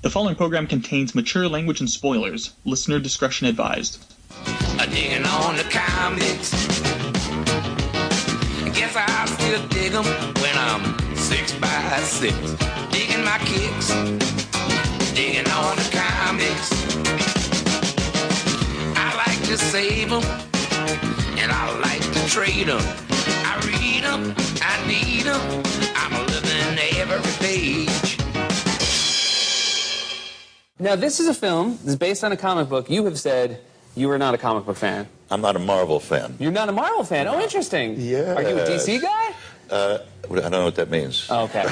The following program contains mature language and spoilers. Listener discretion advised. Digging on the comics. Guess I'll still dig them when I'm 6x6. Digging my kicks. Digging on the comics. I like to save them. And I like to trade them. I read them. I need them. I'm living every page. Now, this is a film that's based on a comic book. You have said you are not a comic book fan. I'm not a Marvel fan. You're not a Marvel fan? Oh, interesting. Yeah. Are you a DC guy? I don't know what that means. Oh, okay.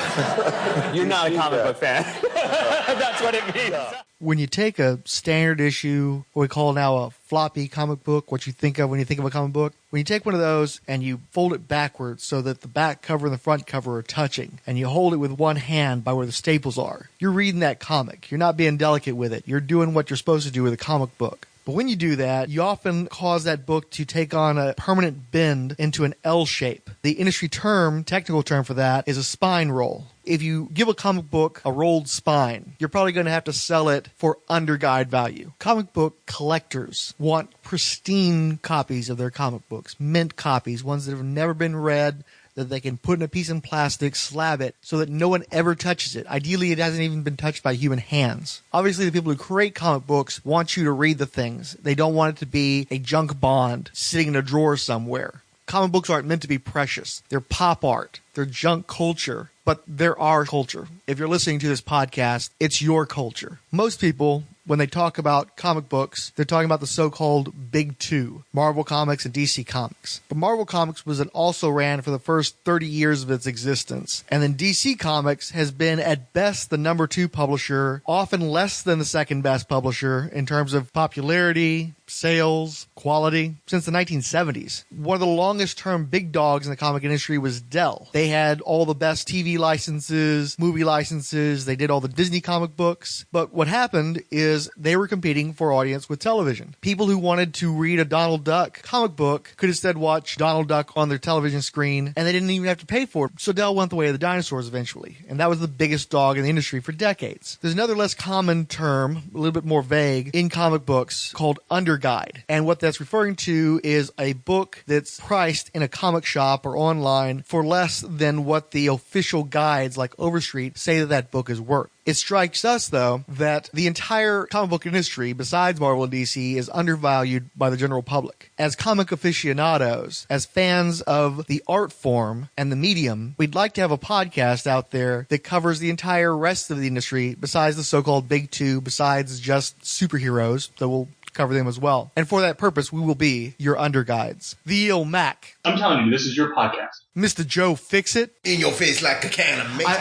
You're not a comic book fan. That's what it means. When you take a standard issue, what we call now a floppy comic book, what you think of when you think of a comic book, when you take one of those and you fold it backwards so that the back cover and the front cover are touching, and you hold it with one hand by where the staples are, you're reading that comic. You're not being delicate with it. You're doing what you're supposed to do with a comic book. But when you do that, you often cause that book to take on a permanent bend into an L shape. The industry term, technical term for that, is a spine roll. If you give a comic book a rolled spine, you're probably going to have to sell it for under guide value. Comic book collectors want pristine copies of their comic books, mint copies, ones that have never been read, that they can put in a piece of plastic, slab it, so that no one ever touches it. Ideally, it hasn't even been touched by human hands. Obviously, the people who create comic books want you to read the things. They don't want it to be a junk bond sitting in a drawer somewhere. Comic books aren't meant to be precious. They're pop art. They're junk culture. But they're our culture. If you're listening to this podcast, it's your culture. Most people, when they talk about comic books, they're talking about the so-called Big Two, Marvel Comics and DC Comics. But Marvel Comics also ran for the first 30 years of its existence. And then DC Comics has been at best the number 2 publisher, often less than the second best publisher in terms of popularity, sales, quality, since the 1970s. One of the longest term big dogs in the comic industry was Dell. They had all the best TV licenses, movie licenses, they did all the Disney comic books. But what happened is they were competing for audience with television. People who wanted to read a Donald Duck comic book could instead watch Donald Duck on their television screen, and they didn't even have to pay for it. So Dell went the way of the dinosaurs eventually, and that was the biggest dog in the industry for decades. There's another less common term, a little bit more vague, in comic books called underguide. And what that's referring to is a book that's priced in a comic shop or online for less than what the official guides like Overstreet say that book is worth. It strikes us, though, that the entire comic book industry, besides Marvel and DC, is undervalued by the general public. As comic aficionados, as fans of the art form and the medium, we'd like to have a podcast out there that covers the entire rest of the industry, besides the so-called Big Two, besides just superheroes, though we'll cover them as well. And for that purpose, we will be your underguides. The Eel Mac. I'm telling you, this is your podcast. Mr. Joe Fixit. In your face like a can of mix.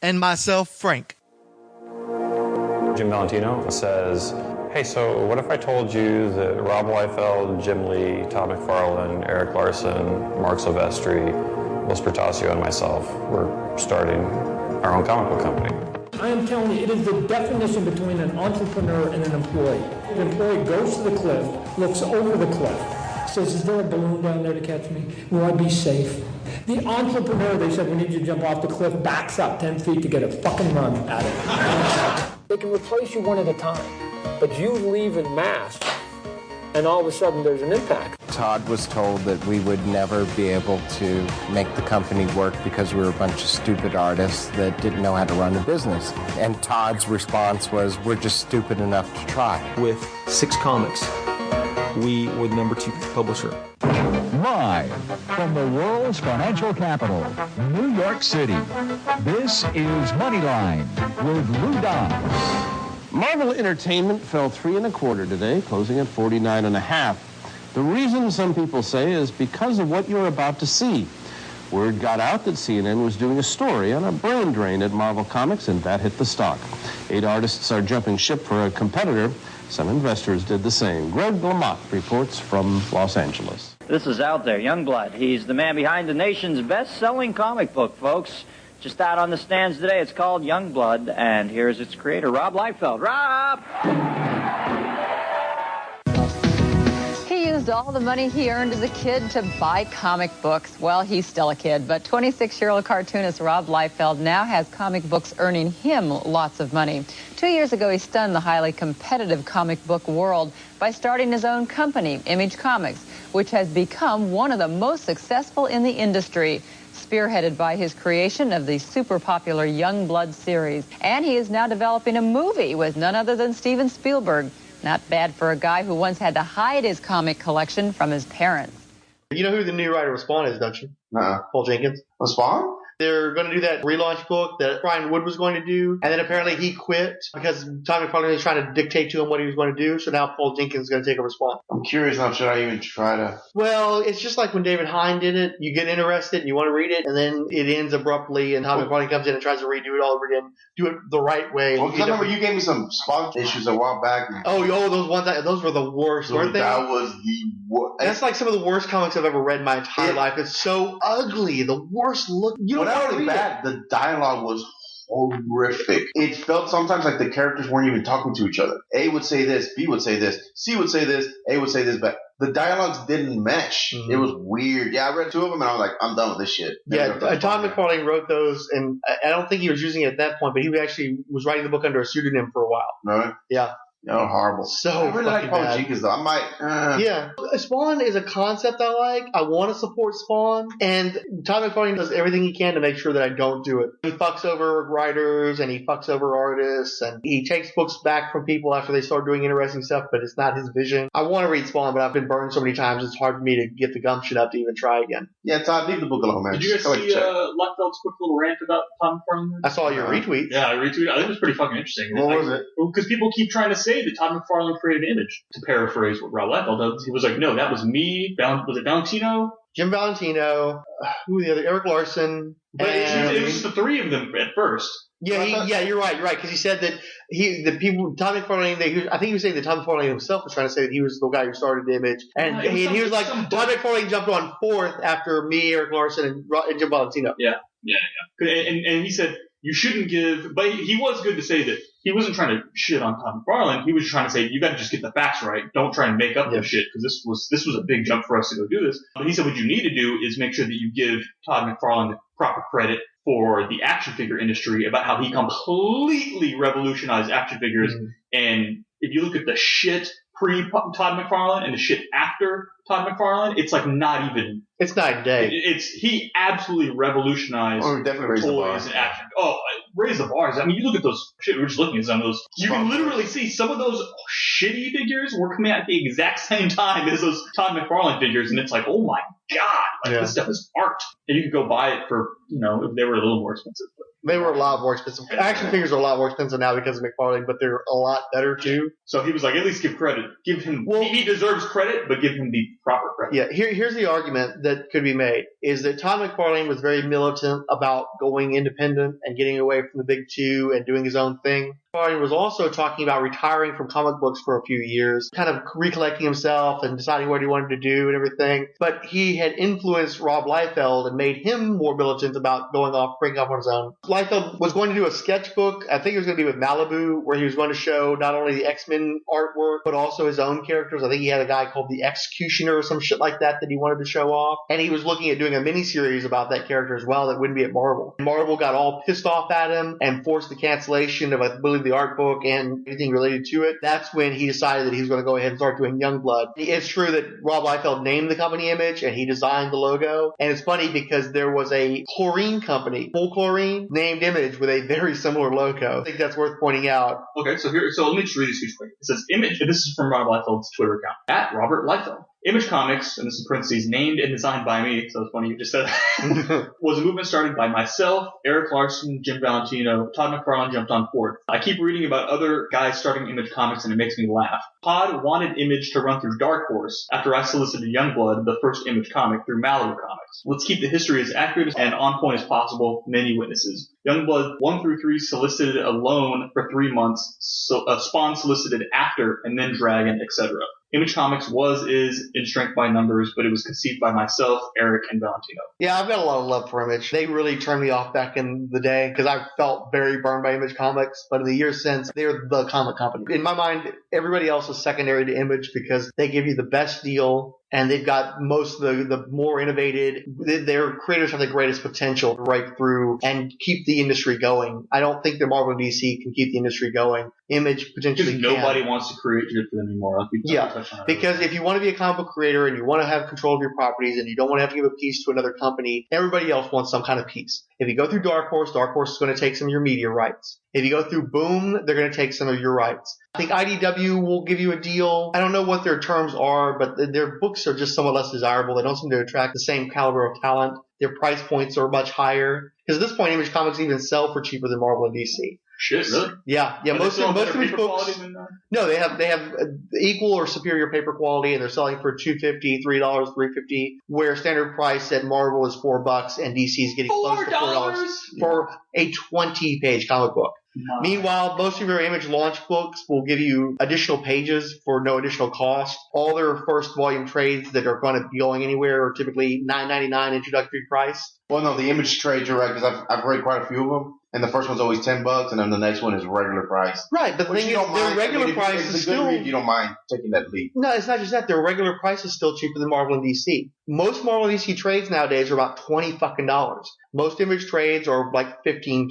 And myself, Frank. Jim Valentino says, hey, so what if I told you that Rob Liefeld, Jim Lee, Todd McFarlane, Erik Larsen, Mark Silvestri, Will Spertasio, and myself were starting our own comic book company? I am telling you, it is the definition between an entrepreneur and an employee. The employee goes to the cliff, looks over the cliff, says, is there a balloon down there to catch me? Will I be safe? The entrepreneur, they said, we need you to jump off the cliff, backs up 10 feet to get a fucking run at it. They can replace you one at a time, but you leave en masse, and all of a sudden there's an impact. Todd was told that we would never be able to make the company work because we were a bunch of stupid artists that didn't know how to run a business. And Todd's response was, we're just stupid enough to try. With 6 comics, we were the number 2 publisher. Live from the world's financial capital, New York City, this is Moneyline with Lou Don. Marvel Entertainment fell 3 1/4 today, closing at 49.5. The reason, some people say, is because of what you're about to see. Word got out that CNN was doing a story on a brain drain at Marvel Comics, and that hit the stock. 8 artists are jumping ship for a competitor. Some investors did the same. Greg Lamont reports from Los Angeles. This is out there, Youngblood. He's the man behind the nation's best-selling comic book, folks. Just out on the stands today. It's called Youngblood, and here's its creator, Rob Liefeld. Rob! He used used all the money he earned as a kid to buy comic books. Well, he's still a kid, but 26-year-old cartoonist Rob Liefeld now has comic books earning him lots of money. 2 years ago, he stunned the highly competitive comic book world by starting his own company, Image Comics, which has become one of the most successful in the industry, spearheaded by his creation of the super popular Youngblood series. And he is now developing a movie with none other than Steven Spielberg. Not bad for a guy who once had to hide his comic collection from his parents. You know who the new writer of Spawn is, don't you? Paul Jenkins. Spawn? They're going to do that relaunch book that Brian Wood was going to do, and then apparently he quit because Todd McFarlane was trying to dictate to him what he was going to do, so now Paul Jenkins is going to take over Spawn. I'm curious now, should I even try to... Well, it's just like when David Hine did it. You get interested and you want to read it, and then it ends abruptly, and Todd McFarlane comes in and tries to redo it all over again, do it the right way. Well, I remember you gave me some Spawn issues a while back. Those were the worst, weren't they? That was the worst. That's like some of the worst comics I've ever read in my entire life. It's so ugly. The worst look. You don't not only bad, the dialogue was horrific. It felt sometimes like the characters weren't even talking to each other. A would say this, B would say this, C would say this, A would say this, but the dialogues didn't mesh. Mm-hmm. It was weird. Yeah, I read two of them and I was like, I'm done with this shit. Todd McFarlane wrote those, and I don't think he was using it at that point, but he actually was writing the book under a pseudonym for a while. Really? Yeah. No, horrible. So I really like Paul Jenkins though. I might. Yeah. Spawn is a concept I like. I want to support Spawn. And Todd McFarlane does everything he can to make sure that I don't do it. He fucks over writers and he fucks over artists and he takes books back from people after they start doing interesting stuff, but it's not his vision. I want to read Spawn, but I've been burned so many times it's hard for me to get the gumption up to even try again. Yeah, Todd, leave the book alone, man. Did you guys see Liefeld's quick little rant about Todd McFarlane? I saw your retweet. Yeah, I retweeted. I think it was pretty fucking interesting. What was it? Because people keep trying to say that Todd McFarlane created Image. To paraphrase what Rob Liefeld does, he was like, no, that was me. Was it Valentino? Jim Valentino. Who were the other? Erik Larsen. But it was the three of them at first. Yeah, you're right. Because he said that Todd McFarlane, I think he was saying that Todd McFarlane himself was trying to say that he was the guy who started Image. And he was like, Todd McFarlane jumped on fourth after me, Erik Larsen, and Jim Valentino. Yeah. And he said, you shouldn't give, but he was good to say that he wasn't trying to shit on Todd McFarlane. He was trying to say, you got to just get the facts right. Don't try and make up this shit, because this was a big jump for us to go do this. But he said what you need to do is make sure that you give Todd McFarlane the proper credit for the action figure industry, about how he completely revolutionized action figures. Mm-hmm. And if you look at the shit pre-Todd McFarlane and the shit after Todd McFarlane, it's like not even. It's night and day. He absolutely revolutionized definitely toys and action. Raise the bars. I mean, you look at those shit. We were just looking at some of those. You can literally see some of those shitty figures were coming out at the exact same time as those Todd McFarlane figures, and it's like, oh my god, this stuff is art. And you could go buy it for, if they were a little more expensive. They were a lot more expensive. Action figures are a lot more expensive now because of McFarlane, but they're a lot better too. So he was like, at least give credit. Give him. He deserves credit, but give him the proper credit. Yeah. Here's the argument that could be made: is that Todd McFarlane was very militant about going independent and getting away from the big two and doing his own thing. McFarlane was also talking about retiring from comic books for a few years, kind of recollecting himself and deciding what he wanted to do and everything. But he had influenced Rob Liefeld and made him more militant about breaking off on his own. Liefeld was going to do a sketchbook. I think it was going to be with Malibu, where he was going to show not only the X-Men artwork, but also his own characters. I think he had a guy called the Executioner or some shit like that he wanted to show off. And he was looking at doing a miniseries about that character as well that wouldn't be at Marvel. Marvel got all pissed off at him and forced the cancellation of, I believe, the art book and anything related to it. That's when he decided that he was going to go ahead and start doing Youngblood. It's true that Rob Liefeld named the company Image and he designed the logo. And it's funny because there was a chlorine company, Full Chlorine, named Image with a very similar logo. I think that's worth pointing out. Okay, so let me just read this quick. It says Image, and this is from Rob Liefeld's Twitter account, at Robert Liefeld. Image Comics, and this is in parentheses, named and designed by me, so it's funny you just said that, was a movement started by myself, Erik Larsen, Jim Valentino. Todd McFarlane jumped on board. I keep reading about other guys starting Image Comics and it makes me laugh. Todd wanted Image to run through Dark Horse after I solicited Youngblood, the first Image comic, through Malibu Comics. Let's keep the history as accurate and on point as possible. Many witnesses. Youngblood 1 through 3 solicited alone for 3 months, Spawn solicited after, and then Dragon, etc. Image Comics is in strength by numbers, but it was conceived by myself, Erik, and Valentino. Yeah, I've got a lot of love for Image. They really turned me off back in the day because I felt very burned by Image Comics. But in the years since, they're the comic company. In my mind, everybody else is secondary to Image because they give you the best deal And they've got most of the more innovative, their creators have the greatest potential to break through and keep the industry going. I don't think that Marvel and DC can keep the industry going. Image potentially Because nobody wants to create shit for them anymore. Because if you want to be a comic book creator and you want to have control of your properties and you don't want to have to give a piece to another company, everybody else wants some kind of piece. If you go through Dark Horse is going to take some of your media rights. If you go through Boom, they're going to take some of your rights. I think IDW will give you a deal. I don't know what their terms are, but their books are just somewhat less desirable. They don't seem to attract the same caliber of talent. Their price points are much higher. Because at this point, Image Comics even sell for cheaper than Marvel and DC. Shit, really? Yeah. Most of these books. No, they have equal or superior paper quality, and they're selling for $2.50, $3, $3.50. Where standard price at Marvel is $4, and DC is getting close to $4 for a 20-page comic book. Wow. Meanwhile, most of your Image launch books will give you additional pages for no additional cost. All their first volume trades that are going to be going anywhere are typically $9.99 introductory price. Well, no, the Image trades are right, because I've read quite a few of them. And the first one's always $10, and then the next one is regular price. Right, but the thing is, their regular price is still... You don't mind taking that leap. No, it's not just that. Their regular price is still cheaper than Marvel and DC. Most Marvel and DC trades nowadays are about $20. Most Image trades are like $15+.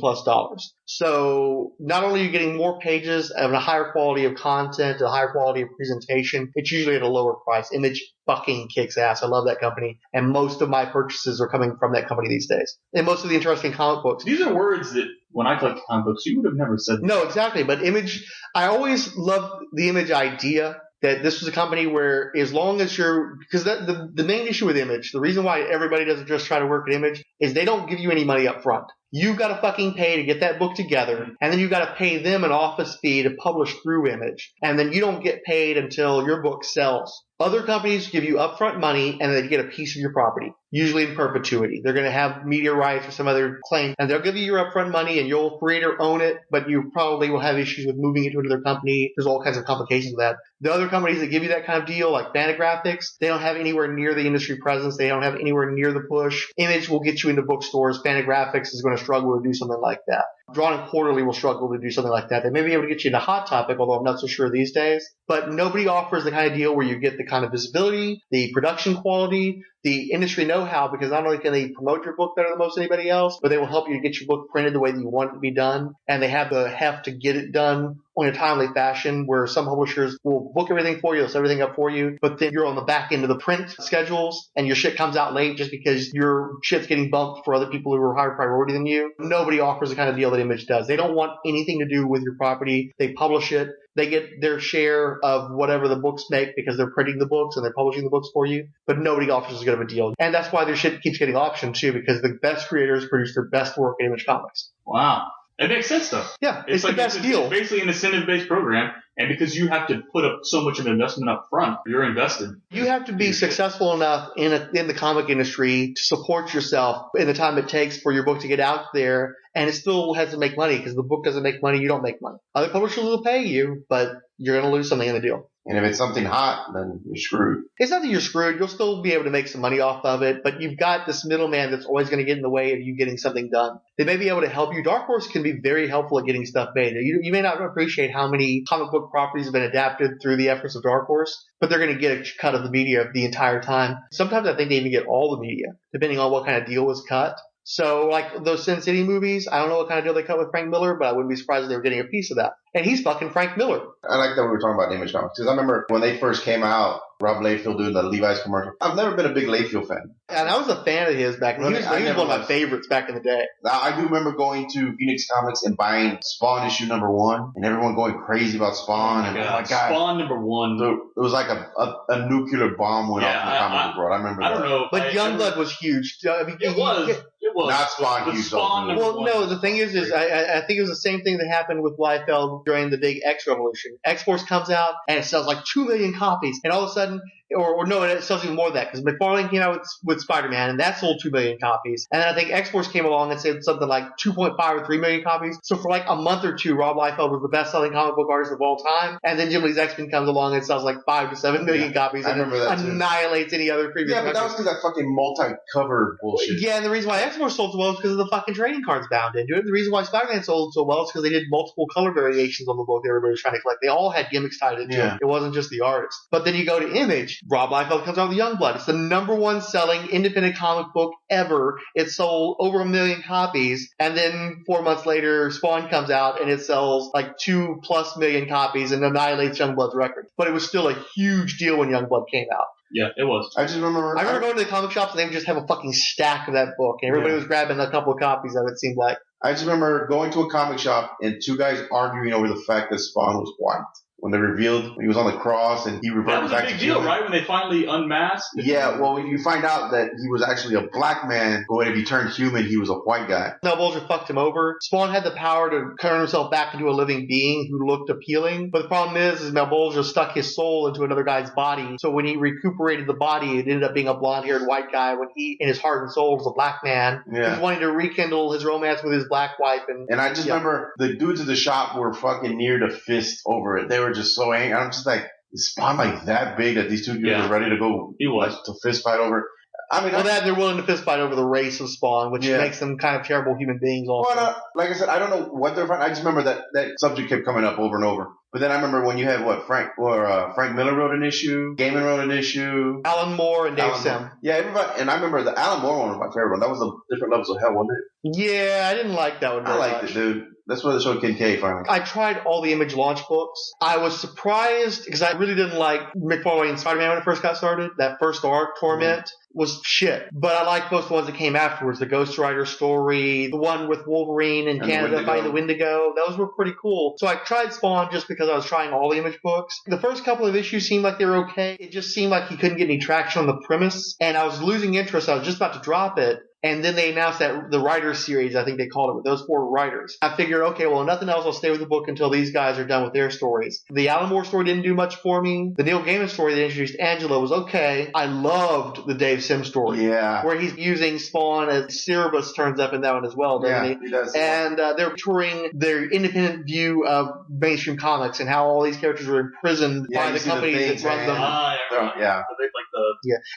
So not only are you getting more pages and a higher quality of content, a higher quality of presentation, it's usually at a lower price. Image fucking kicks ass. I love that company. And most of my purchases are coming from that company these days. And most of the interesting comic books. These are words that when I collected comic books, you would have never said. No, exactly. But Image, I always loved the Image idea that this was a company where as long as because the main issue with Image, the reason why everybody doesn't just try to work at Image is they don't give you any money up front. You've got to fucking pay to get that book together, and then you've got to pay them an office fee to publish through Image, and then you don't get paid until your book sells. Other companies give you upfront money, and they get a piece of your property, usually in perpetuity. They're going to have media rights or some other claim, and they'll give you your upfront money, and you'll creator own it, but you probably will have issues with moving it to another company. There's all kinds of complications with that. The other companies that give you that kind of deal, like Fantagraphics, they don't have anywhere near the industry presence. They don't have anywhere near the push. Image will get you into bookstores. Fantagraphics is going to struggle to do something like that. Drawn and Quarterly will struggle to do something like that. They may be able to get you into Hot Topic, although I'm not so sure these days. But nobody offers the kind of deal where you get the kind of visibility, the production quality, the industry know-how, because not only can they promote your book better than most anybody else, but they will help you to get your book printed the way that you want it to be done. And they have the heft to get it done in a timely fashion, where some publishers will book everything for you, they'll set everything up for you, but then you're on the back end of the print schedules and your shit comes out late just because your shit's getting bumped for other people who are higher priority than you. Nobody offers the kind of deal that Image does. They don't want anything to do with your property. They publish it. They get their share of whatever the books make because they're printing the books and they're publishing the books for you, but nobody offers as good of a deal. And that's why their shit keeps getting optioned too, because the best creators produce their best work in Image Comics. Wow. It makes sense, though. Yeah, it's like the best deal. It's basically an incentive-based program, and because you have to put up so much of an investment up front, you're invested. You have to be successful enough in the comic industry to support yourself in the time it takes for your book to get out there, and it still has to make money, because the book doesn't make money, you don't make money. Other publishers will pay you, but you're going to lose something in the deal. And if it's something hot, then you're screwed. It's not that you're screwed. You'll still be able to make some money off of it, but you've got this middleman that's always going to get in the way of you getting something done. They may be able to help you. Dark Horse can be very helpful at getting stuff made. You may not appreciate how many comic book properties have been adapted through the efforts of Dark Horse, but they're going to get a cut of the media the entire time. Sometimes I think they even get all the media, depending on what kind of deal was cut. So, like those Sin City movies, I don't know what kind of deal they cut with Frank Miller, but I wouldn't be surprised if they were getting a piece of that. And he's fucking Frank Miller. I like that we were talking about Image Comics, because I remember when they first came out, Rob Liefeld doing the Levi's commercial. I've never been a big Liefeld fan. And I was a fan of his back then. He was one of my favorites back in the day. I do remember going to Phoenix Comics and buying Spawn issue #1, and everyone going crazy about Spawn. Oh my God. Spawn #1. So it was like a nuclear bomb went off in the comic book world. I remember that. I don't know. But Youngblood was huge. I mean, it was. Not Spawn huge. Well, no, the thing is I think it was the same thing that happened with Liefeld during the big X Revolution. X-Force comes out, and it sells like 2 million copies, and all of a sudden, or no, it sells even more than that, because McFarlane came out with Spider-Man, and that sold 2 million copies. And then I think X-Force came along and said something like 2.5 or 3 million copies. So for like a month or two, Rob Liefeld was the best-selling comic book artist of all time. And then Jim Lee's X-Men comes along and sells like 5 to 7 million copies. I remember that annihilates any other previous. Yeah, but that was because that fucking multi-cover bullshit. Yeah, and the reason why X-Force sold so well is because of the fucking trading cards bound into it. The reason why Spider-Man sold so well is because they did multiple color variations on the book that everybody was trying to collect. They all had gimmicks tied into it. It wasn't just the artist. But then you go to Image, Image. Rob Liefeld comes out with Youngblood. It's the #1 selling independent comic book ever. It sold over 1 million copies. And then 4 months later, Spawn comes out and it sells like 2+ million copies and annihilates Youngblood's record. But it was still a huge deal when Youngblood came out. Yeah, it was. I remember going to the comic shops and they would just have a fucking stack of that book. And everybody was grabbing a couple of copies of it, it seemed like. I just remember going to a comic shop and two guys arguing over the fact that Spawn was white. When they revealed he was on the cross and he reverted back to That was a big deal, right? When they finally unmasked. Yeah, well, when you find out that he was actually a black man, but when he turned human, he was a white guy. Now Bulger fucked him over. Spawn had the power to turn himself back into a living being who looked appealing. But the problem is Malbolgia stuck his soul into another guy's body. So when he recuperated the body, it ended up being a blonde-haired white guy when he, in his heart and soul, was a black man. Yeah. He was wanting to rekindle his romance with his black wife. And I just remember the dudes at the shop were fucking near to fist over it. They were just so angry. I'm just like, is Spawn like that big that these two dudes are ready to go to fist fight over it? I mean, they're willing to fist fight over the race of Spawn, which makes them kind of terrible human beings also. Well, like I said, I don't know what they're fighting. I just remember that subject kept coming up over and over. But then I remember when you had Frank Miller wrote an issue, Gaiman wrote an issue, Alan Moore and Dave Sim. Yeah, everybody, and I remember the Alan Moore one was my favorite one. That was the Different Levels of Hell, wasn't it? Yeah, I didn't like that one very much. I liked it, dude. That's where they showed Kincaid finally. I tried all the Image launch books. I was surprised because I really didn't like McFarlane Spider-Man when it first got started. That first arc, Torment, was shit. But I liked most of the ones that came afterwards. The Ghost Rider story, the one with Wolverine in Canada fighting the Wendigo. Those were pretty cool. So I tried Spawn just because I was trying all the Image books. The first couple of issues seemed like they were okay. It just seemed like he couldn't get any traction on the premise. And I was losing interest. I was just about to drop it. And then they announced that the writers series, I think they called it, with those 4 writers. I figured, okay, well, nothing else. I'll stay with the book until these guys are done with their stories. The Alan Moore story didn't do much for me. The Neil Gaiman story that introduced Angela was okay. I loved the Dave Sim story. Yeah. Where he's using Spawn as Cerebus turns up in that one as well, doesn't he does. And they're touring their independent view of mainstream comics and how all these characters are imprisoned by the companies that run them.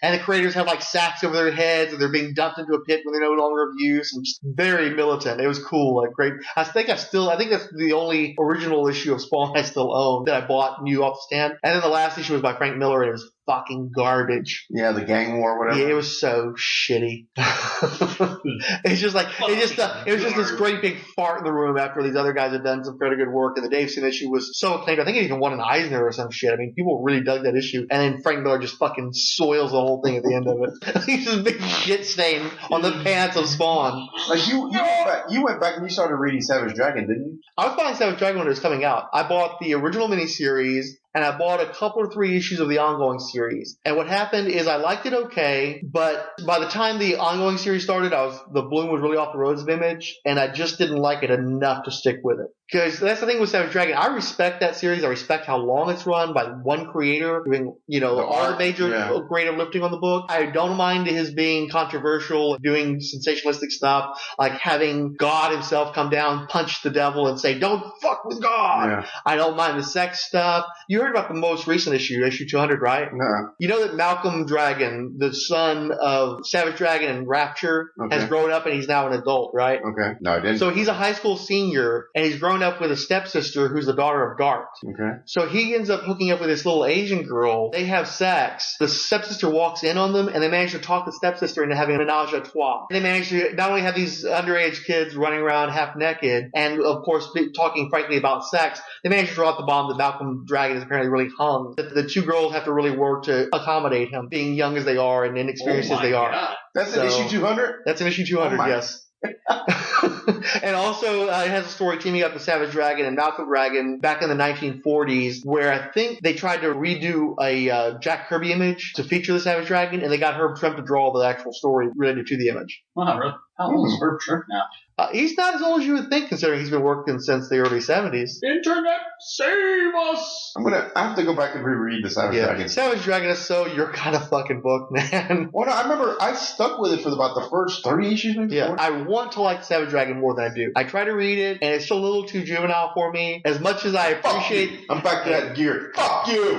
And the creators have like sacks over their heads and they're being dumped into a pit when they're no longer of use, and just very militant. It was cool, like great. I think that's the only original issue of Spawn I still own that I bought new off the stand. And then the last issue was by Frank Miller and it was fucking garbage. Yeah, the gang war, whatever. Yeah, it was so shitty. It's just like it was just this great big fart in the room after these other guys had done some pretty good work, and the Dave Sim issue was so acclaimed. I think it even won an Eisner or some shit. I mean, people really dug that issue, and then Frank Miller just fucking soils the whole thing at the end of it. He's just a big shit stain on the pants of Spawn. Like you went back and you started reading Savage Dragon, didn't you? I was buying Savage Dragon when it was coming out. I bought the original miniseries. And I bought a couple or 3 issues of the ongoing series. And what happened is I liked it okay, but by the time the ongoing series started, the bloom was really off the roads of Image, and I just didn't like it enough to stick with it. Because that's the thing with Savage Dragon. I respect that series. I respect how long it's run by one creator doing, all the major creative lifting on the book. I don't mind his being controversial, doing sensationalistic stuff, like having God himself come down, punch the devil, and say, "Don't fuck with God." Yeah. I don't mind the sex stuff. You heard about the most recent issue 200, right? No. You know that Malcolm Dragon, the son of Savage Dragon and Rapture, has grown up and he's now an adult, right? Okay. No, I didn't. So he's a high school senior and he's grown up with a stepsister who's the daughter of Dart. Okay. So he ends up hooking up with this little Asian girl. They have sex. The stepsister walks in on them and they manage to talk the stepsister into having a menage a trois. They manage to not only have these underage kids running around half naked and, of course, talking frankly about sex, they manage to draw out the bomb that Malcolm Dragon is apparently really hung. The 2 girls have to really work to accommodate him, being young as they are and inexperienced as they are. That's in issue 200? That's in issue 200, yes. And also it has a story teaming up with Savage Dragon and Malcolm Dragon back in the 1940s, where I think they tried to redo a Jack Kirby image to feature the Savage Dragon, and they got Herb Trimpe to draw the actual story related to the image. Wow, really? How old is Herb Trimpe now? He's not as old as you would think, considering he's been working since the early 70s. Internet, save us! I have to go back and reread the Savage Dragon. Savage Dragon is so your kind of fucking book, man. Well, no, I remember I stuck with it for about the first 30 issues, maybe. Yeah, I want to like Savage Dragon more than I do. I try to read it, and it's still a little too juvenile for me. As much as I appreciate... I'm back to that gear. Fuck you!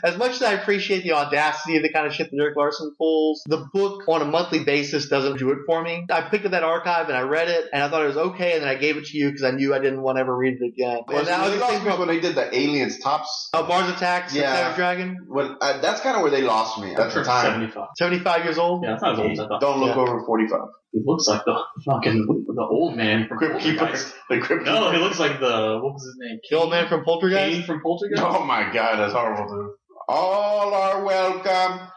As much as I appreciate the audacity of the kind of shit that Erik Larsen pulls, the book on a monthly basis doesn't do it for me. I picked up that archive, and I read it, and I thought it was okay, and then I gave it to you because I knew I didn't want to ever read it again. Well, they lost me when they did the Aliens Tops. Oh, Mars Attacks, Savage Dragon? That's kind of where they lost me at the time. 75. 75 years old? Yeah, that's not as old as I thought. Don't look over 45. He looks like the fucking the old man from Crypt Keeper. Poltergeist. The Crypt No, Keeper. he looks like the, what was his name? The old man from Poltergeist? Kane from Poltergeist? Oh my god, that's horrible, dude. All are welcome.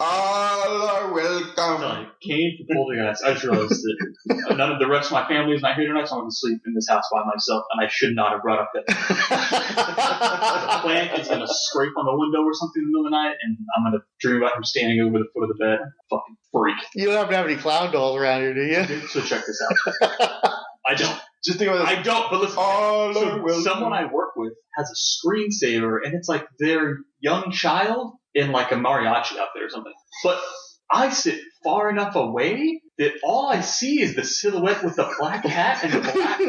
All are welcome. No, Kane from Poltergeist. I just realized that none of the rest of my family is not here tonight, so I'm going to sleep in this house by myself, and I should not have brought up that. The plant is going to scrape on the window or something in the middle of the night, and I'm going to dream about him standing over the foot of the bed. Fucking freak. You don't happen to have any clown dolls around here, do you? So check this out. I don't. Just think about this. I don't, but listen. Someone I work with has a screensaver, and it's like their young child in like a mariachi out there or something. But I sit far enough away that all I see is the silhouette with the black hat and the black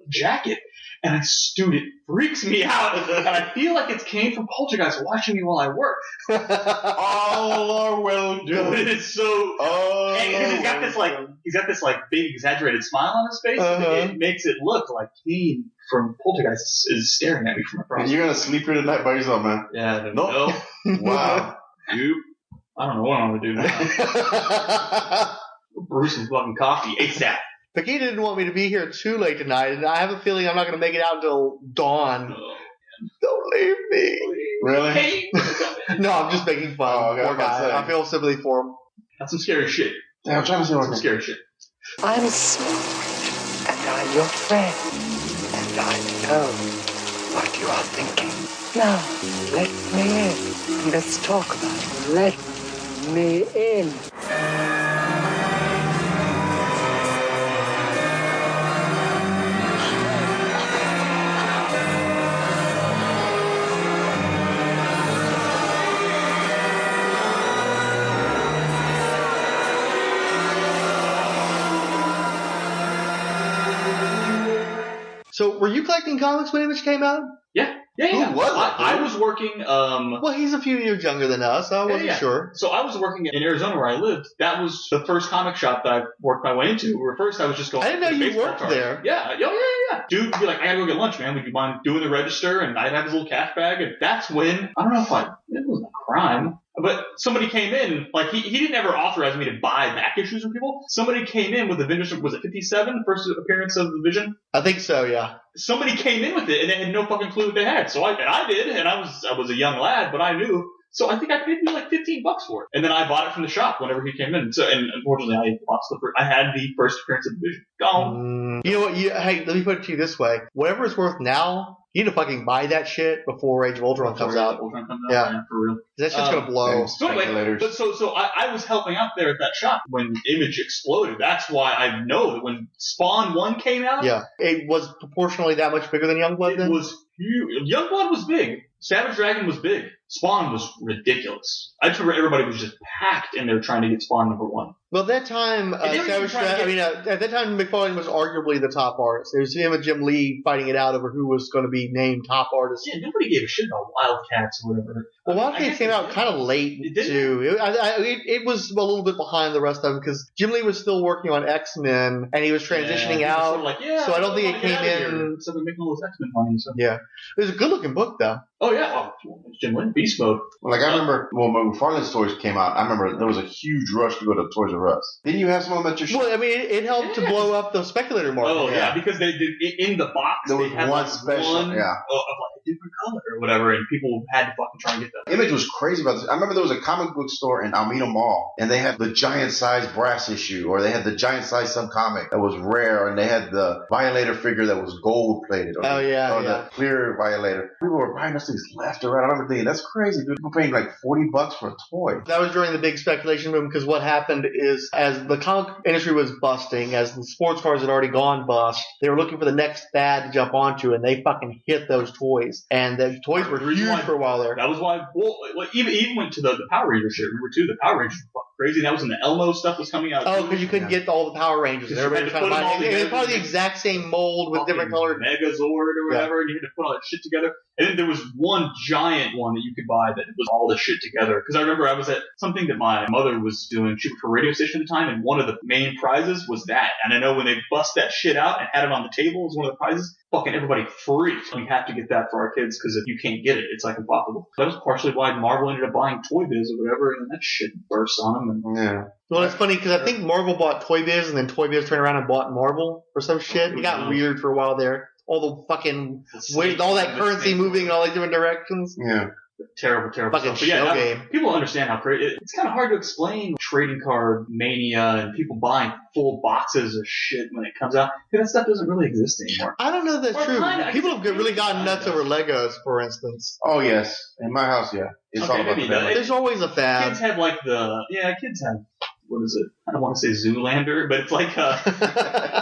jacket. And dude, it freaks me out. And I feel like it's Kane from Poltergeist watching me while I work. All are welcome. Dude, it is so... And he's got this big exaggerated smile on his face. It makes it look like Kane from Poltergeist is staring at me from across. And you're going to sleep here tonight by yourself, man. Yeah, no. Wow. Dude, I don't know what I'm going to do now. Brew some fucking coffee ASAP. Paquita didn't want me to be here too late tonight, and I have a feeling I'm not going to make it out until dawn. Don't leave me. Really? No, I'm just making fun. Poor guy. I feel sympathy for him. That's some scary shit. Yeah, I'm trying to see some scary shit. I'm smart, and I'm your friend, and I know what you are thinking. Now, let me in. Let's talk about it. Let me in. So, were you collecting comics when Image came out? Yeah. Who was it? I was working. Well, he's a few years younger than us, so I wasn't sure. So I was working in Arizona where I lived. That was the first comic shop that I worked my way into. Where first I was just going. I didn't know you worked there. Yeah. Dude would be like, I gotta go get lunch, man. Would you mind doing the register? And I'd have his little cash bag. And that's when, I don't know if it wasn't a crime. But somebody came in, like, he didn't ever authorize me to buy back issues from people. Somebody came in with the Vintage, was it 57, first appearance of the Vision? I think so, yeah. Somebody came in with it, and they had no fucking clue what they had. So I did, and I was a young lad, but I knew. So I think I paid me like $15 for it. And then I bought it from the shop whenever he came in. So, and unfortunately, I had the first appearance of the Vision. Gone. You know what? Hey, let me put it to you this way. Whatever it's worth now, you need to fucking buy that shit before Age of Ultron comes out. Yeah, for real. That shit's gonna blow. So anyway, so I was helping out there at that shop when Image exploded. That's why I know that when Spawn 1 came out. Yeah, it was proportionally that much bigger than Youngblood then? It was huge. Youngblood was big. Savage Dragon was big. Spawn was ridiculous. I just remember everybody was just packed in there trying to get Spawn #1. Well, at that time, at that time, McFarlane was arguably the top artist. There was him and Jim Lee fighting it out over who was going to be named top artist. Yeah, nobody gave a shit about Wildcats or whatever. Well, Wildcats came out kind of late, too. It was a little bit behind the rest of them because Jim Lee was still working on X-Men, and he was transitioning out. So I don't think it came in. So they're making all this X-Men money. So. Yeah. It was a good-looking book, though. Oh, yeah. Well, Jim Lee, Beast Mode. Like, I remember when McFarlane's toys came out, I remember there was a huge rush to go to Toys R Us. Didn't you have some of them at your shop? Well, I mean, it helped to blow up the speculator market. Oh, yeah, because they did in the box. There was had one special, of like a different color or whatever, and people had to fucking try and get that. Image was crazy about this. I remember there was a comic book store in Almeda Mall, and they had the giant size brass issue, or they had the giant size subcomic that was rare, and they had the Violator figure that was gold plated. Or the clear Violator. People were buying those things left or right. I remember thinking, that's crazy, dude. People paying like $40 for a toy. That was during the big speculation boom, because what happened is, as the comic industry was busting, as the sports cars had already gone bust, they were looking for the next fad to jump onto, and they fucking hit those toys. And the toys were huge for a while there. That was why, even went to the Power Rangers shit. Remember, too, the Power Rangers were crazy. And that was when the Elmo stuff was coming out. Oh, because you couldn't get all the Power Rangers. And everybody was trying to buy it. It was probably the exact same mold with different colored Megazord or whatever, and you had to put all that shit together. And then there was one giant one that you could buy that was all the shit together. Because I remember I was at something that my mother was doing. She worked for a radio station at the time, and one of the main prizes was that. And I know when they bust that shit out and had it on the table as one of the prizes, fucking everybody freaked. We have to get that for our kids because if you can't get it, it's like impossible. That was partially why Marvel ended up buying Toy Biz or whatever, and that shit burst on them. And, Well, it's funny because I think Marvel bought Toy Biz, and then Toy Biz turned around and bought Marvel or some shit. It got weird for a while there. All the fucking all that currency moving in all these different directions. Yeah. Terrible fucking stuff. But yeah, game. People understand how crazy. It's kind of hard to explain trading card mania and people buying full boxes of shit when it comes out. Because that stuff doesn't really exist anymore. I don't know if that's true. People have really gotten nuts over Legos, for instance. Oh, yes. In my house, yeah. It's all about the family. There's always a fad. Kids have like kids have, what is it? I don't want to say Zoolander, but it's like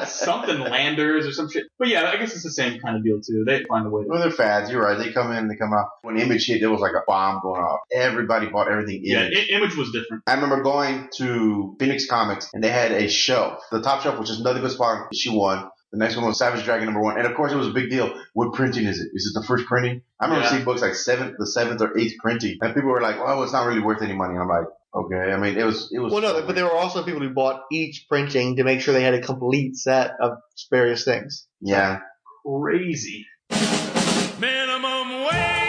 something Landers or some shit. But yeah, I guess it's the same kind of deal too. They find a way to... Well, they're fads. You're right. They come in, they come out. When Image hit, there was like a bomb going off. Everybody bought everything Image. Yeah, Image was different. I remember going to Phoenix Comics, and they had a shelf. The top shelf, which is Nothing But Spawn, issue 1. The next one was Savage Dragon #1. And of course, it was a big deal. What printing is it? Is it the first printing? I remember seeing books like the 7th or 8th printing. And people were like, well, it's not really worth any money. I'm like, okay. I mean, it was. Well, no, but there were also people who bought each printing to make sure they had a complete set of various things. Yeah. Crazy. Minimum wage.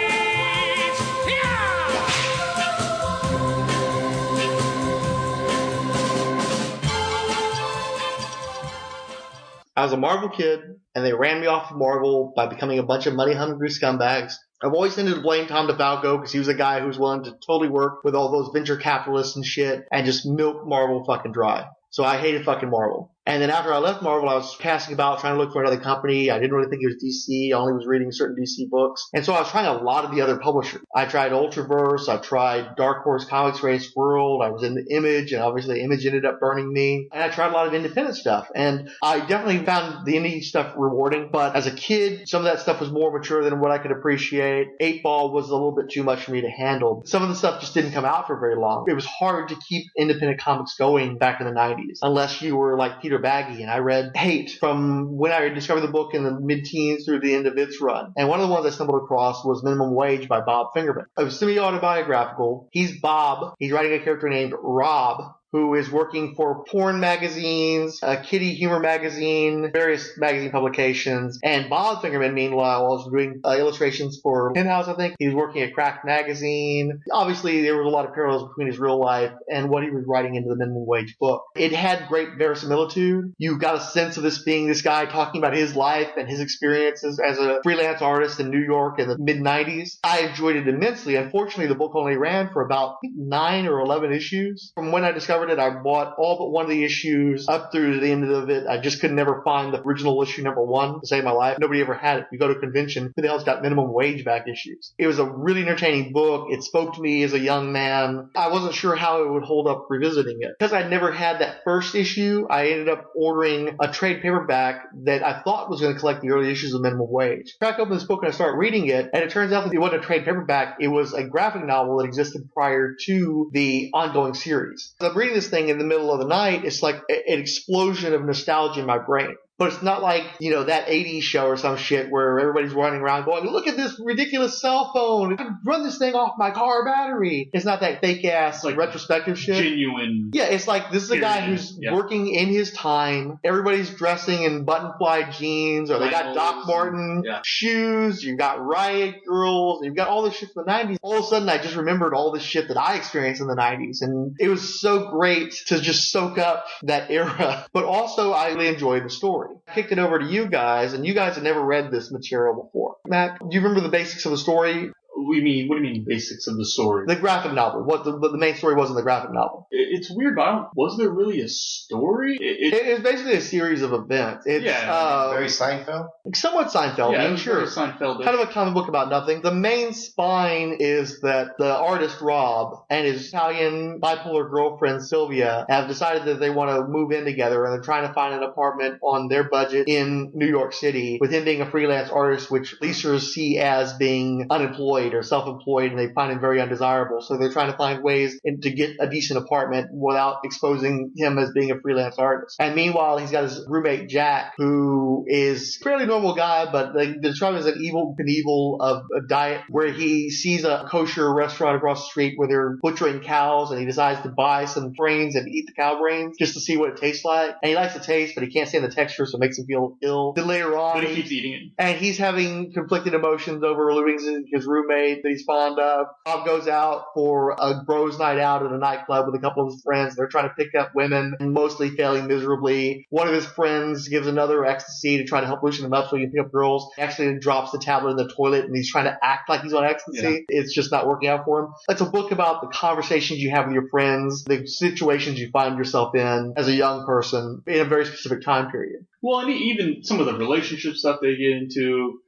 I was a Marvel kid, and they ran me off of Marvel by becoming a bunch of money-hungry scumbags. I've always tended to blame Tom DeFalco because he was a guy who was willing to totally work with all those venture capitalists and shit and just milk Marvel fucking dry. So I hated fucking Marvel. And then after I left Marvel, I was casting about trying to look for another company. I didn't really think it was DC. I only was reading certain DC books. And so I was trying a lot of the other publishers. I tried Ultraverse. I tried Dark Horse Comics Race World. I was in the Image, and obviously Image ended up burning me. And I tried a lot of independent stuff. And I definitely found the indie stuff rewarding. But as a kid, some of that stuff was more mature than what I could appreciate. 8-Ball was a little bit too much for me to handle. Some of the stuff just didn't come out for very long. It was hard to keep independent comics going back in the 90s, unless you were like Peter Baggy, and I read Hate from when I discovered the book in the mid-teens through the end of its run. And one of the ones I stumbled across was Minimum Wage by Bob Fingerman. It was semi-autobiographical. He's Bob. He's writing a character named Rob, who is working for porn magazines, a kiddie humor magazine, various magazine publications. And Bob Fingerman, meanwhile, was doing illustrations for Penthouse, I think. He was working at Cracked Magazine. Obviously, there was a lot of parallels between his real life and what he was writing into the Minimum Wage book. It had great verisimilitude. You got a sense of this being this guy talking about his life and his experiences as a freelance artist in New York in the mid-90s. I enjoyed it immensely. Unfortunately, the book only ran for about 9 or 11 issues. From when I discovered it, I bought all but one of the issues up through the end of it. I just could never find the original issue #1 to save my life. Nobody ever had it. You go to a convention, who the hell's got Minimum Wage back issues? It was a really entertaining book. It spoke to me as a young man. I wasn't sure how it would hold up revisiting it. Because I'd never had that first issue, I ended up ordering a trade paperback that I thought was going to collect the early issues of Minimum Wage. Crack open this book and I start reading it, and it turns out that it wasn't a trade paperback. It was a graphic novel that existed prior to the ongoing series. So I'm reading this thing in the middle of the night. It's like an explosion of nostalgia in my brain. But it's not like, that 80s show or some shit where everybody's running around going, look at this ridiculous cell phone. I can run this thing off my car battery. It's not that fake ass like retrospective shit. Genuine. Yeah, it's like this is a guy who's working in his time. Everybody's dressing in button-fly jeans, or they got Doc Marten shoes. You've got Riot Girls. You've got all this shit from the 90s. All of a sudden, I just remembered all this shit that I experienced in the 90s. And it was so great to just soak up that era. But also, I really enjoyed the story. I kicked it over to you guys, and you guys had never read this material before. Matt, do you remember the basics of the story? What do you mean basics of the story? The graphic novel. What the main story was in the graphic novel. It's weird, but was there really a story? It's basically a series of events. It's, very Seinfeld? Somewhat Seinfeld. Yeah, I mean, sure. Seinfeld. Kind of a comic book about nothing. The main spine is that the artist Rob and his Italian bipolar girlfriend Sylvia have decided that they want to move in together, and they're trying to find an apartment on their budget in New York City, with him being a freelance artist, which leasers see as being unemployed are self-employed and they find him very undesirable. So they're trying to find ways to get a decent apartment without exposing him as being a freelance artist. And meanwhile, he's got his roommate Jack, who is a fairly normal guy, but they describe him as an evil Knievel of a diet where he sees a kosher restaurant across the street where they're butchering cows, and he decides to buy some brains and eat the cow brains just to see what it tastes like. And he likes the taste, but he can't stand the texture, so it makes him feel ill. Then later on, But he keeps eating it. and he's having conflicted emotions over losing his roommate that he's fond of. Bob goes out for a bros night out at a nightclub with a couple of his friends. They're trying to pick up women, mostly failing miserably. One of his friends gives another ecstasy to try to help loosen him up so he can pick up girls. He actually drops the tablet in the toilet, and he's trying to act like he's on ecstasy. Yeah. It's just not working out for him. It's a book about the conversations you have with your friends, the situations you find yourself in as a young person in a very specific time period. Well, and even some of the relationship stuff they get into,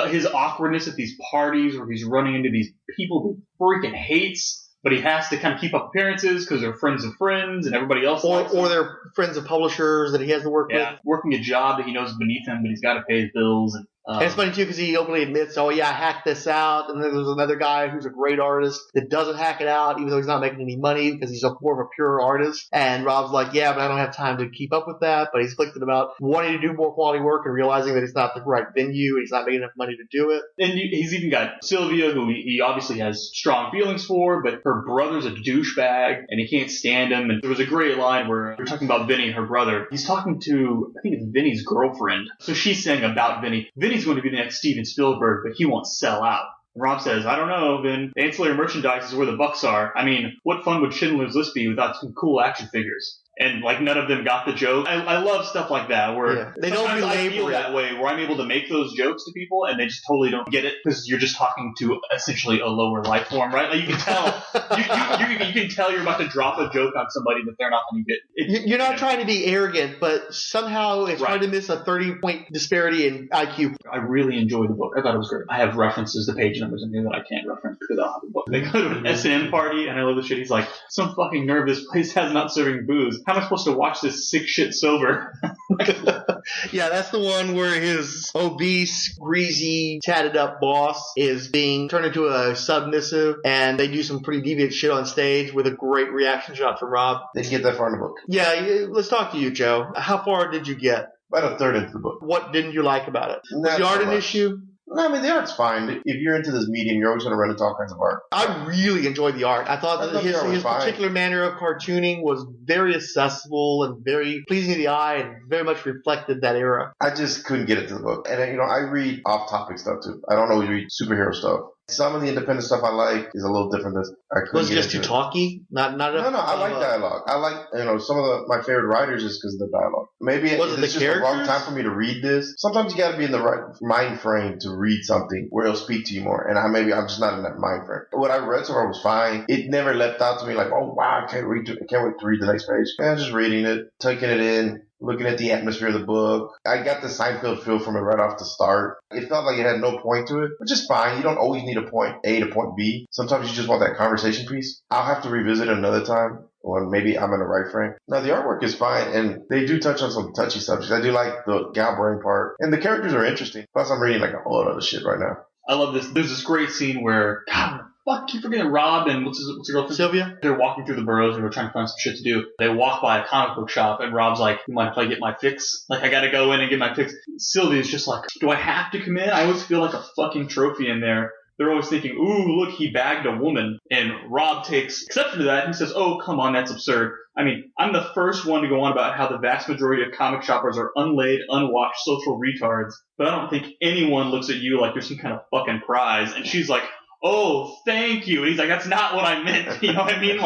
his awkwardness at these parties where he's running into these people he freaking hates, but he has to kind of keep up appearances because they're friends of friends and everybody else likes him. Or they're friends of publishers that he has to work with. Working a job that he knows is beneath him, but he's got to pay his bills. And it's funny, too, because he openly admits, oh, yeah, I hacked this out. And then there's another guy who's a great artist that doesn't hack it out, even though he's not making any money because he's more of a pure artist. And Rob's like, yeah, but I don't have time to keep up with that. But he's conflicted about wanting to do more quality work and realizing that it's not the right venue and he's not making enough money to do it. And he's even got Sylvia, who he obviously has strong feelings for, but her brother's a douchebag and he can't stand him. And there was a great line where they're talking about Vinny and her brother. He's talking to, I think it's Vinny's girlfriend. So she's saying about Vinny, Vinny's going to be the next Steven Spielberg, but he won't sell out. Rob says, I don't know, Vin. The ancillary merchandise is where the bucks are. I mean, what fun would Schindler's List be without some cool action figures? And, like, none of them got the joke. I love stuff like that, where they don't I feel that way, where I'm able to make those jokes to people, and they just totally don't get it, because you're just talking to essentially a lower life form, right? Like, you can tell, you can tell you're about to drop a joke on somebody that they're not going to get. You're not trying to be arrogant, but somehow it's hard to miss a 30-point disparity in IQ. I really enjoyed the book. I thought it was great. I have references to page numbers in here that I can't reference because I don't have the book. They go to an S&M party, and I love the shit. He's like, some fucking nerve, this place has not serving booze. How am I supposed to watch this sick shit sober? Yeah, that's the one where his obese, greasy, tatted up boss is being turned into a submissive, and they do some pretty deviant shit on stage with a great reaction shot from Rob. Didn't get that far in the book. Yeah, let's talk to you, Joe. How far did you get? About a third into the book. What didn't you like about it? Was the art an issue? No, I mean, the art's fine. If you're into this medium, you're always going to run into all kinds of art. I really enjoyed the art. I thought that his particular manner of cartooning was very accessible and very pleasing to the eye and very much reflected that era. I just couldn't get it to the book. And, I read off-topic stuff, too. I don't always read superhero stuff. Some of the independent stuff I like is a little different. Was it just too talky? Not enough? No, I like dialogue. I like, some of my favorite writers just because of the dialogue. Maybe it's just the wrong time for me to read this. Sometimes you got to be in the right mind frame to read something where it'll speak to you more. And I'm just not in that mind frame. What I read so far was fine. It never leapt out to me like, oh wow, I can't wait to read the next page. And I'm just reading it, taking it in. Looking at the atmosphere of the book. I got the Seinfeld feel from it right off the start. It felt like it had no point to it, which is fine. You don't always need a point A to point B. Sometimes you just want that conversation piece. I'll have to revisit it another time when maybe I'm in the right frame. Now, the artwork is fine, and they do touch on some touchy subjects. I do like the gal brain part, and the characters are interesting. Plus, I'm reading like a whole lot of other shit right now. I love this. There's this great scene where, God, keep forgetting Rob and what's her girlfriend? Sylvia. They're walking through the boroughs and they're trying to find some shit to do. They walk by a comic book shop and Rob's like, you mind if I get my fix? Like, I gotta go in and get my fix. Sylvia's just like, do I have to come in? I always feel like a fucking trophy in there. They're always thinking, ooh, look, he bagged a woman. And Rob takes exception to that. He says, oh, come on, that's absurd. I mean, I'm the first one to go on about how the vast majority of comic shoppers are unlaid, unwashed social retards. But I don't think anyone looks at you like you're some kind of fucking prize. And she's like, oh, thank you. And he's like, that's not what I meant. You know what I mean?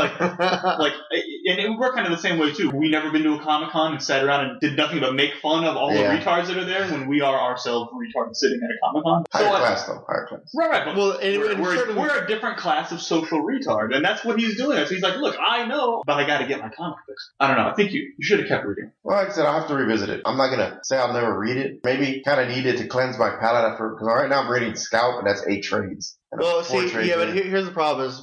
And we're kind of the same way, too. We never been to a Comic-Con and sat around and did nothing but make fun of all the retards that are there when we are ourselves retards sitting at a Comic-Con. Higher class, though. Higher class. Right. But we're a different class of social retard, and that's what he's doing. So he's like, look, I know, but I got to get my comic fixed. I don't know. I think you should have kept reading. Well, like I said, I'll have to revisit it. I'm not going to say I'll never read it. Maybe kind of need it to cleanse my palate after, because right now I'm reading Scout, and that's 8 trades. Well, see, yeah, but here's the problem is,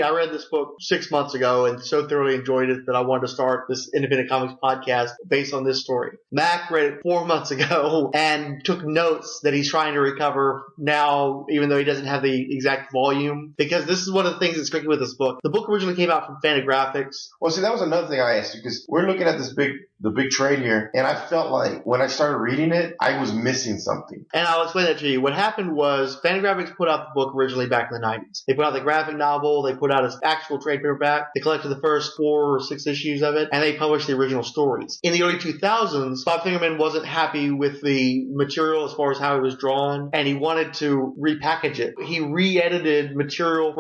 I read this book 6 months ago and so thoroughly enjoyed it that I wanted to start this independent comics podcast based on this story. Mac read it 4 months ago and took notes that he's trying to recover now, even though he doesn't have the exact volume, because this is one of the things that's tricky with this book. The book originally came out from Fantagraphics. Well, see, that was another thing I asked you, because we're looking at the big trade here, and I felt like when I started reading it, I was missing something. And I'll explain that to you. What happened was Fantagraphics put out the book originally back in the 90s. They put out the graphic novel, they put out an actual trade paperback, they collected the first 4 or 6 issues of it, and they published the original stories. In the early 2000s, Bob Fingerman wasn't happy with the material as far as how it was drawn, and he wanted to repackage it. He re-edited material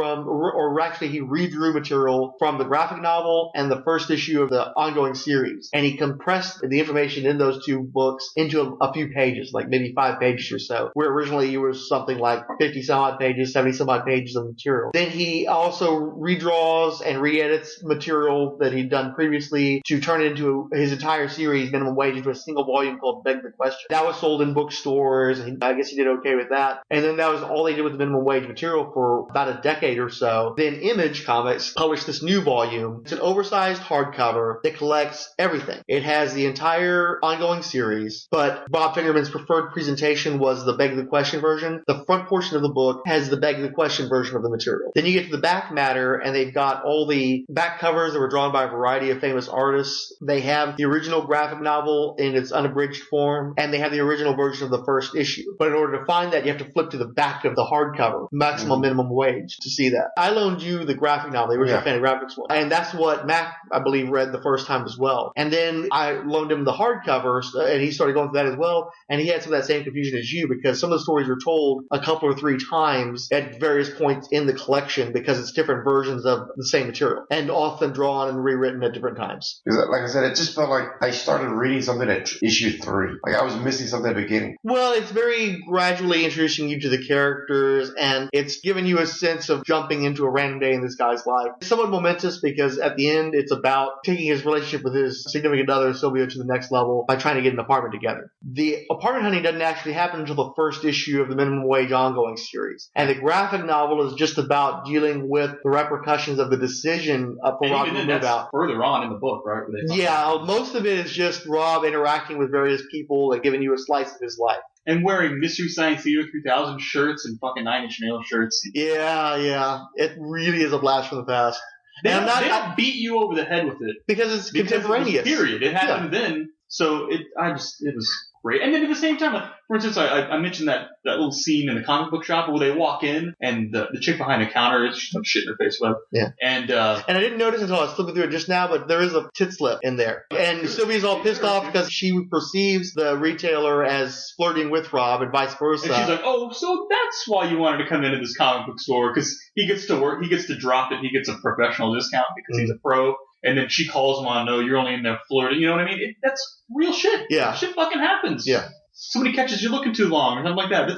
he redrew material from the graphic novel and the first issue of the ongoing series, and he compressed the information in those 2 books into a few pages, like maybe 5 pages or so, where originally it was something like 50 some odd pages, 70 some odd pages of material. Then he also redraws and re-edits material that he'd done previously to turn it into his entire series, Minimum Wage, into a single volume called Beg the Question. That was sold in bookstores, and I guess he did okay with that. And then that was all they did with the Minimum Wage material for about a decade or so. Then Image Comics published this new volume. It's an oversized hardcover that collects everything. It has the entire ongoing series, but Bob Fingerman's preferred presentation was the Beg the Question version. The front portion of the book has the Beg the Question version of the material. Then you get to the back matter, and they've got all the back covers that were drawn by a variety of famous artists. They have the original graphic novel in its unabridged form, and they have the original version of the first issue. But in order to find that, you have to flip to the back of the hardcover, Maximum Minimum Wage, to see that. I loaned you the graphic novel, the original Fantagraphics one, and that's what Mac, I believe, read the first time as well. And then I loaned him the hardcovers, and he started going through that as well, and he had some of that same confusion as you, because some of the stories were told a couple or 3 times at various points in the collection, because it's different versions of the same material, and often drawn and rewritten at different times. Like I said, it just felt like I started reading something at issue 3. Like I was missing something at the beginning. Well, it's very gradually introducing you to the characters, and it's giving you a sense of jumping into a random day in this guy's life. It's somewhat momentous because at the end, it's about taking his relationship with his significant other, Sylvia, to the next level by trying to get an apartment together. The apartment hunting doesn't actually happen until the first issue of the Minimum Wage ongoing series. And the graphic novel is just about dealing with the repercussions of the decision for Rob to move out. Further on in the book, right? Yeah, most of it is just Rob interacting with various people and giving you a slice of his life. And wearing Mystery Science Theater 3000 shirts and fucking 9 Inch Nail shirts. Yeah. It really is a blast from the past. They don't beat you over the head with it. Because it's contemporaneous. Period. It happened then. So it was great. And then at the same time, like, for instance, I mentioned that little scene in the comic book shop where they walk in and the chick behind the counter, she's got shit in her face, whatever. Yeah. And I didn't notice until I was flipping through it just now, but there is a tit slip in there. And Sylvia's all pissed off because she perceives the retailer as flirting with Rob and vice versa. And she's like, oh, so that's why you wanted to come into this comic book store, because he gets to work, he gets to drop it, he gets a professional discount because he's a pro. And then she calls him on, no, you're only in there flirting. You know what I mean? That's real shit. Yeah. Shit fucking happens. Yeah. Somebody catches you looking too long or something like that.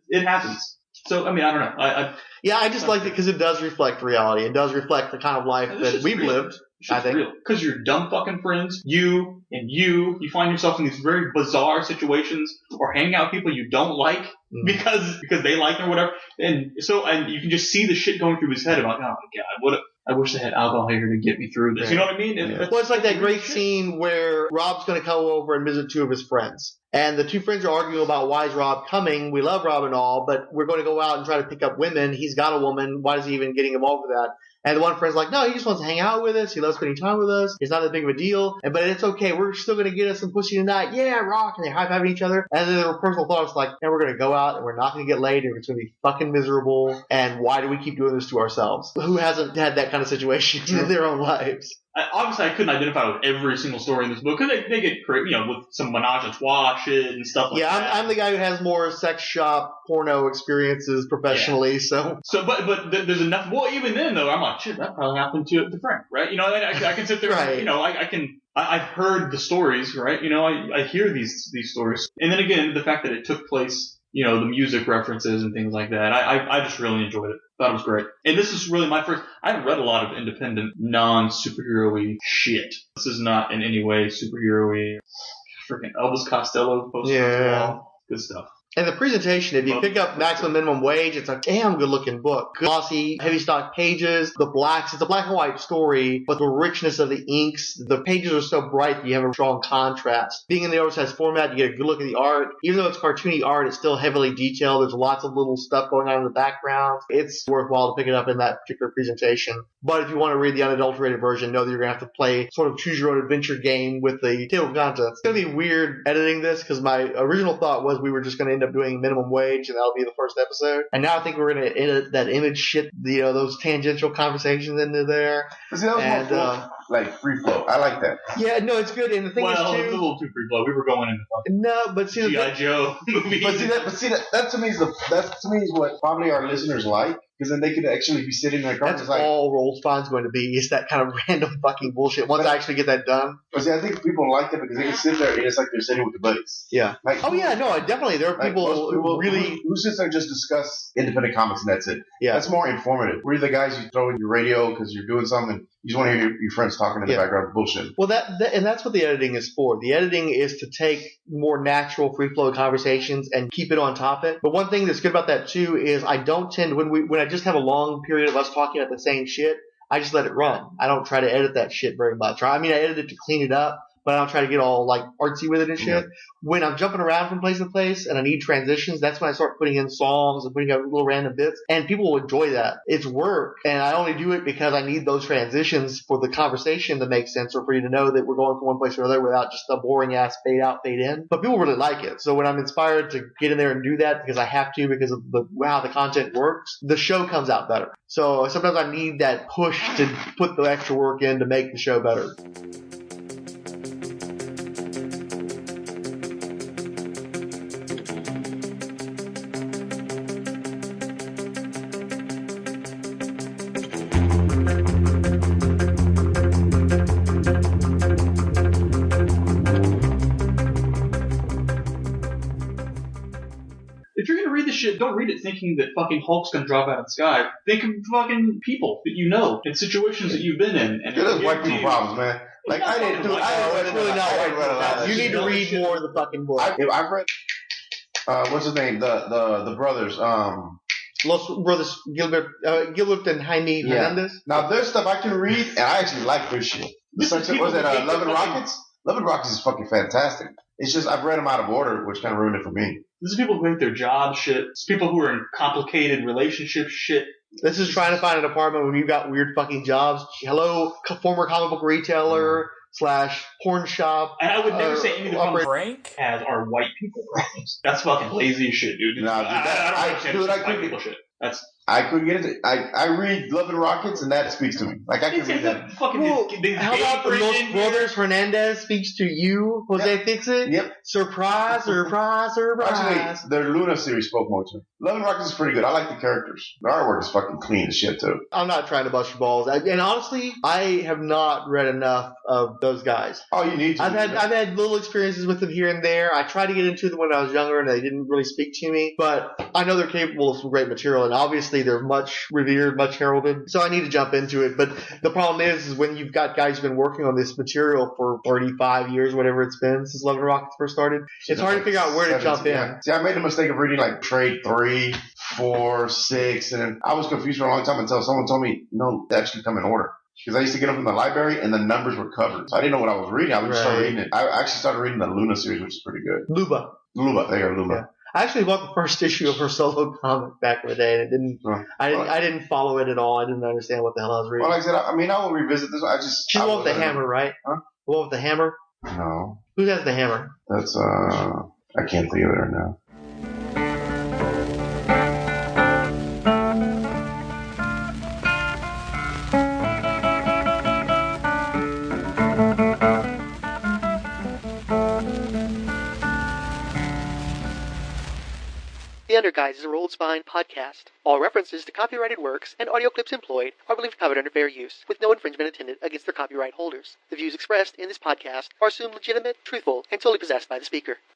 It happens. So, I mean, I don't know. I just liked it because it does reflect reality. It does reflect the kind of life that we've lived. I think. Because you're dumb fucking friends. You find yourself in these very bizarre situations or hang out with people you don't like because they like them or whatever. And you can just see the shit going through his head about, oh my God, I wish they had alcohol here to get me through this. You know what I mean? Well, it's like that great scene where Rob's going to come over and visit 2 of his friends. And the 2 friends are arguing about why is Rob coming. We love Rob and all, but we're going to go out and try to pick up women. He's got a woman. Why is he even getting involved with that? And the one friend's like, no, he just wants to hang out with us. He loves spending time with us. It's not that big of a deal. But it's okay. We're still going to get us some pussy tonight. Yeah, rock. And they're high-fiving each other. And then their personal thoughts like, and we're going to go out and we're not going to get laid and it's going to be fucking miserable. And why do we keep doing this to ourselves? Who hasn't had that kind of situation in their own lives? Obviously, I couldn't identify with every single story in this book because they get crazy, with some menage a trois shit and stuff like that. I'm the guy who has more sex shop porno experiences professionally, yeah. So, but there's enough. Well, even then though, I'm like, shit, that probably happened to Frank, right? I can sit there, right. I've heard the stories, right? I hear these stories, and then again, the fact that it took place. The music references and things like that. I just really enjoyed it. Thought it was great. And this is really my first. I haven't read a lot of independent, non-superhero-y shit. This is not in any way superhero-y. Freaking Elvis Costello poster on the wall. Good stuff. And the presentation, if you pick up Maximum Minimum Wage, it's a damn good-looking book. Glossy, heavy stock pages, the blacks. It's a black and white story, but the richness of the inks, the pages are so bright that you have a strong contrast. Being in the oversized format, you get a good look at the art. Even though it's cartoony art, it's still heavily detailed. There's lots of little stuff going on in the background. It's worthwhile to pick it up in that particular presentation. But if you want to read the unadulterated version, know that you're going to have to play sort of choose-your-own adventure game with the table of contents. It's going to be weird editing this because my original thought was we were just going to end up doing minimum wage and that'll be the first episode. And now I think we're going to edit that image shit, those tangential conversations into there. But see, that was more like free flow. I like that. Yeah, no, it's good. And the thing is, too, it's a little too free flow. We were going into fucking G.I. Joe movies. But see that to me is what probably our listeners like. Because then they could actually be sitting in their car. That's all Roll-Spine's going to be, is that kind of random fucking bullshit once I actually get that done. But see, I think people like it because they can sit there and it's like they're sitting with the buddies. Yeah. Definitely. There are people who really... Who sits there and just discuss independent comics and that's it. Yeah. That's more informative. We're the guys you throw in your radio because you're doing something. You just want to hear your friends talking in the background bullshit. Well, and that's what the editing is for. The editing is to take more natural, free-flow conversations and keep it on topic. But one thing that's good about that, too, is I don't tend... When I just have a long period of us talking about the same shit, I just let it run. I don't try to edit that shit very much. I edit it to clean it up, but I don't try to get all like artsy with it and shit. Yeah. When I'm jumping around from place to place and I need transitions, that's when I start putting in songs and putting out little random bits, and people will enjoy that. It's work, and I only do it because I need those transitions for the conversation to make sense or for you to know that we're going from one place to another without just a boring ass fade out, fade in. But people really like it. So when I'm inspired to get in there and do that because I have to because of how the content works, the show comes out better. So sometimes I need that push to put the extra work in to make the show better. Shit, don't read it thinking that fucking Hulk's gonna drop out of the sky. Think of fucking people that you know and situations that you've been in. And there's white people problems, man. Like I didn't do it. It's really not white. You need to read more of the fucking book. I've read. What's his name? The brothers. Los Brothers Gilbert and Jaime Hernandez. Now there's stuff I can read, and I actually like this shit. Was it Love and Rockets? Love and Rockets is fucking fantastic. It's just I've read them out of order, which kind of ruined it for me. This is people who hate their job shit. It's people who are in complicated relationship shit. This is trying to find an apartment when you've got weird fucking jobs. Hello, former comic book retailer / porn shop. And I would never say any of the problems Frank has are white people problems. That's fucking lazy as shit, dude. Nah, I don't understand white people shit. I couldn't get into it. I read Love and Rockets, and that speaks to me. Like, I can read that. How about Los Brothers Hernandez speaks to you, Jose Fixit? Yep. Surprise. Actually, their Luna series spoke more to me. Love and Rockets is pretty good. I like the characters. The artwork is fucking clean as shit, too. I'm not trying to bust your balls. And honestly, I have not read enough of those guys. Oh, you need to. I've had little experiences with them here and there. I tried to get into them when I was younger, and they didn't really speak to me. But I know they're capable of some great material, and obviously they're much revered, much heralded. So I need to jump into it. But the problem is when you've got guys who've been working on this material for 35 years, whatever it's been, since Love and Rockets first started, it's hard to figure out where to jump in. See, I made the mistake of reading like trade 3, 4, 6, and I was confused for a long time until someone told me, no, they actually come in order. Because I used to get them from the library, and the numbers were covered. So I didn't know what I was reading. I would just start reading it. I actually started reading the Luna series, which is pretty good. Luba. There you go, Luba. Yeah. I actually bought the first issue of her solo comic back in the day, and I didn't follow it at all. I didn't understand what the hell I was reading. Well, like I said, I will revisit this one. She's the one with the hammer, right? Huh? The one with the hammer? No. Who has the hammer? That's, I can't think of it right now. The Underguise is a Rolled Spine podcast. All references to copyrighted works and audio clips employed are believed covered under fair use, with no infringement intended against their copyright holders. The views expressed in this podcast are assumed legitimate, truthful, and solely possessed by the speaker.